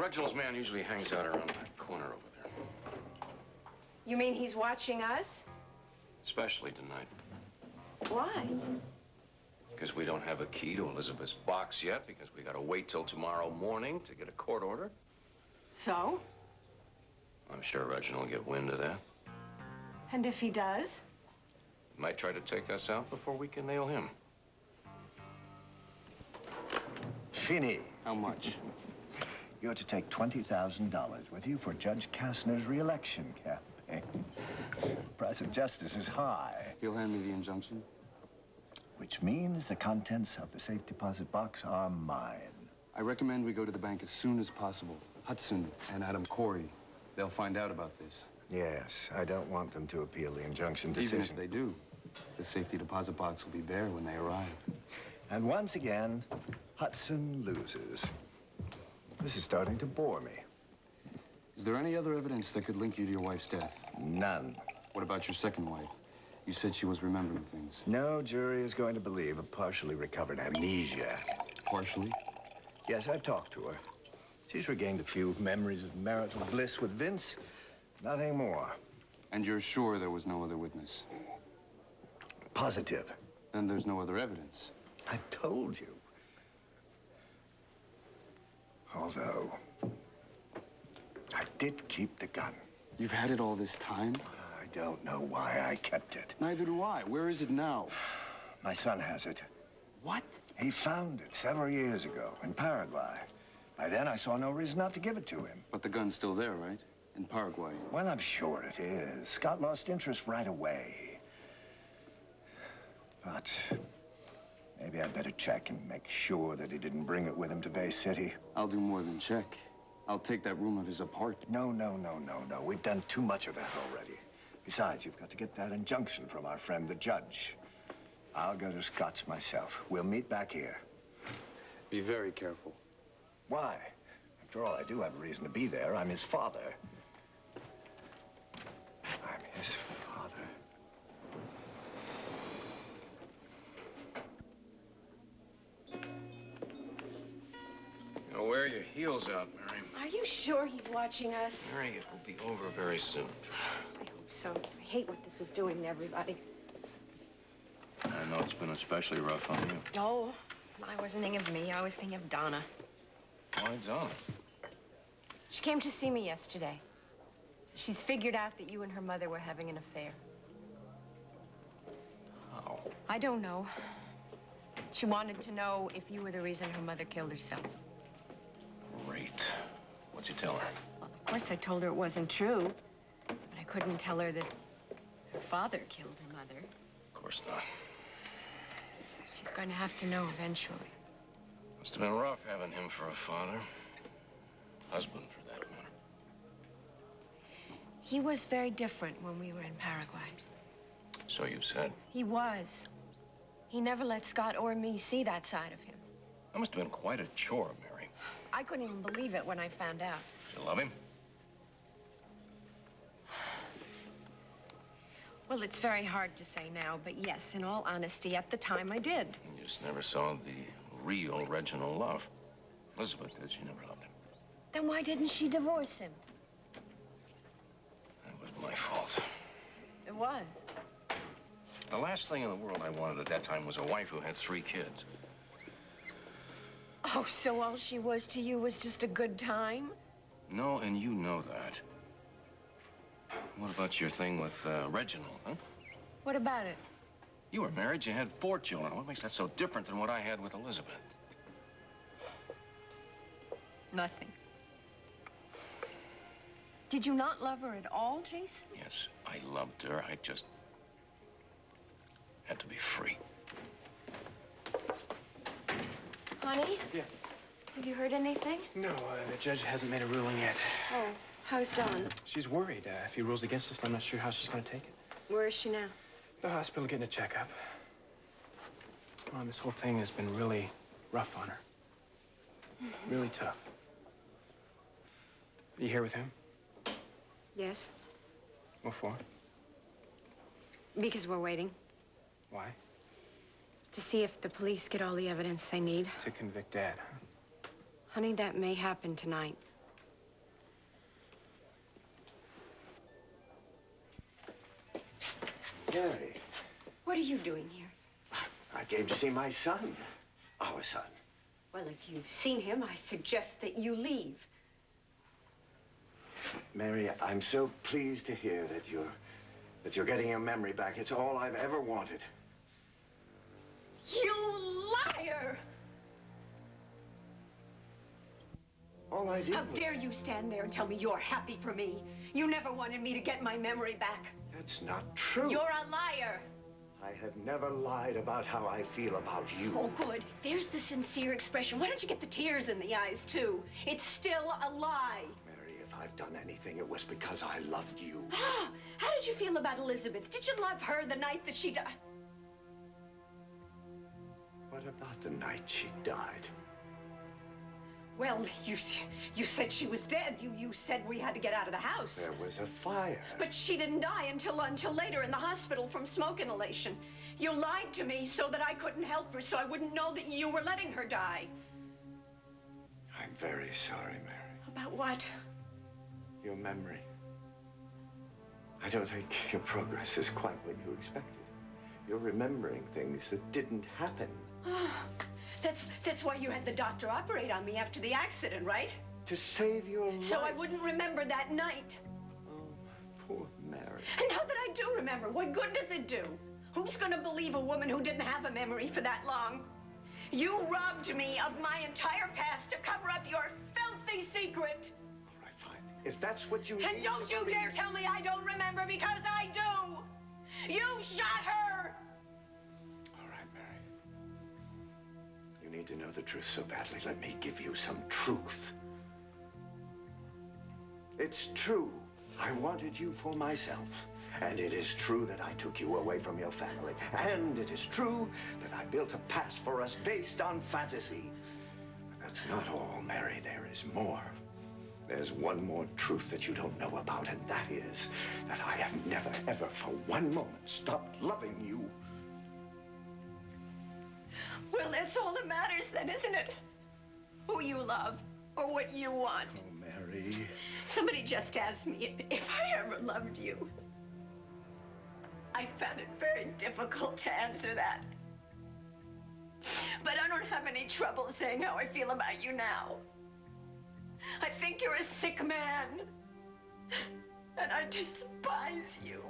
Reginald's man usually hangs out around that corner over there. You mean he's watching us? Especially tonight. Why? Because we don't have a key to Elizabeth's box yet, because we gotta wait till tomorrow morning to get a court order. So? I'm sure Reginald will get wind of that. And if he does? He might try to take us out before we can nail him. Fini. How much? You're to take $20,000 with you for Judge Kastner's re-election campaign. The price of justice is high. He'll hand me the injunction? Which means the contents of the safe deposit box are mine. I recommend we go to the bank as soon as possible. Hudson and Adam Corey, they'll find out about this. Yes, I don't want them to appeal the injunction decision. Even if they do, the safety deposit box will be there when they arrive. And once again, Hudson loses. This is starting to bore me. Is there any other evidence that could link you to your wife's death? None. What about your second wife? You said she was remembering things. No jury is going to believe a partially recovered amnesia. Partially? Yes, I've talked to her. She's regained a few memories of marital bliss with Vince. Nothing more. And you're sure there was no other witness? Positive. Then there's no other evidence. I told you. Although, I did keep the gun. You've had it all this time? I don't know why I kept it. Neither do I. Where is it now? My son has it. What? He found it several years ago in Paraguay. By then, I saw no reason not to give it to him. But the gun's still there, right? In Paraguay. Well, I'm sure it is. Scott lost interest right away. But maybe I'd better check and make sure that he didn't bring it with him to Bay City. I'll do more than check. I'll take that room of his apart. No. We've done too much of that already. Besides, you've got to get that injunction from our friend, the judge. I'll go to Scott's myself. We'll meet back here. Be very careful. Why? After all, I do have a reason to be there. I'm his father. I'm his father. You know, wear your heels out, Mary. Are you sure he's watching us? Mary, it will be over very soon. I hope so. I hate what this is doing to everybody. I know it's been especially rough on you. No, I wasn't thinking of me. I was thinking of Donna. Why, Donna? She came to see me yesterday. She's figured out that you and her mother were having an affair. How? I don't know. She wanted to know if you were the reason her mother killed herself. Great. What'd you tell her? Well, of course I told her it wasn't true, but I couldn't tell her that her father killed her mother. Of course not. She's going to have to know eventually. Must have been rough having him for a father. Husband, for that matter. He was very different when we were in Paraguay. So you said. He was. He never let Scott or me see that side of him. That must have been quite a chore, Mary. I couldn't even believe it when I found out. Did you love him? Well, it's very hard to say now, but yes, in all honesty, at the time I did. You just never saw the real Reginald love. Elizabeth did. She never loved him. Then why didn't she divorce him? That was my fault. It was. The last thing in the world I wanted at that time was a wife who had 3 kids. Oh, so all she was to you was just a good time? No, and you know that. What about your thing with Reginald, huh? What about it? You were married, you had 4 children. What makes that so different than what I had with Elizabeth? Nothing. Did you not love her at all, Jason? Yes, I loved her. I just had to be free. Honey? Yeah. Have you heard anything? No, the judge hasn't made a ruling yet. Oh, how's Dawn? She's worried. If he rules against us, I'm not sure how she's going to take it. Where is she now? The hospital getting a checkup. Mom, this whole thing has been really rough on her. Really tough. You here with him? Yes. What for? Because we're waiting Why? to see if the police get all the evidence they need. To convict Dad, huh? Honey, that may happen tonight. Mary. What are you doing here? I came to see my son. Our son. Well, if you've seen him, I suggest that you leave. Mary, I'm so pleased to hear that you're getting your memory back. It's all I've ever wanted. You liar! All I did How was... dare you stand there and tell me you're happy for me? You never wanted me to get my memory back. That's not true. You're a liar. I have never lied about how I feel about you. Oh, good. There's the sincere expression. Why don't you get the tears in the eyes, too? It's still a lie. Mary, if I've done anything, it was because I loved you. How did you feel about Elizabeth? Did you love her the night that she died? What about the night she died? Well, you said she was dead. You said we had to get out of the house. There was a fire. But she didn't die until later in the hospital from smoke inhalation. You lied to me so that I couldn't help her, so I wouldn't know that you were letting her die. I'm very sorry, Mary. About what? Your memory. I don't think your progress is quite what you expected. You're remembering things that didn't happen. That's why you had the doctor operate on me after the accident, right? To save your life. So I wouldn't remember that night. Oh, poor Mary. And now that I do remember, what good does it do? Who's going to believe a woman who didn't have a memory for that long? You robbed me of my entire past to cover up your filthy secret. All right, fine. If that's what you And need don't you dare tell me I don't remember, because I do. You shot her. All right, Mary. You need to know the truth so badly. Let me give you some truth. It's true. I wanted you for myself. And it is true that I took you away from your family. And it is true that I built a past for us based on fantasy. But that's not all, Mary. There is more. There's one more truth that you don't know about, and that is that I have never, ever, for one moment, stopped loving you. Well, that's all that matters then, isn't it? Who you love, or what you want. Oh, Mary. Somebody just asked me if I ever loved you. I found it very difficult to answer that. But I don't have any trouble saying how I feel about you now. I think you're a sick man. And I despise you.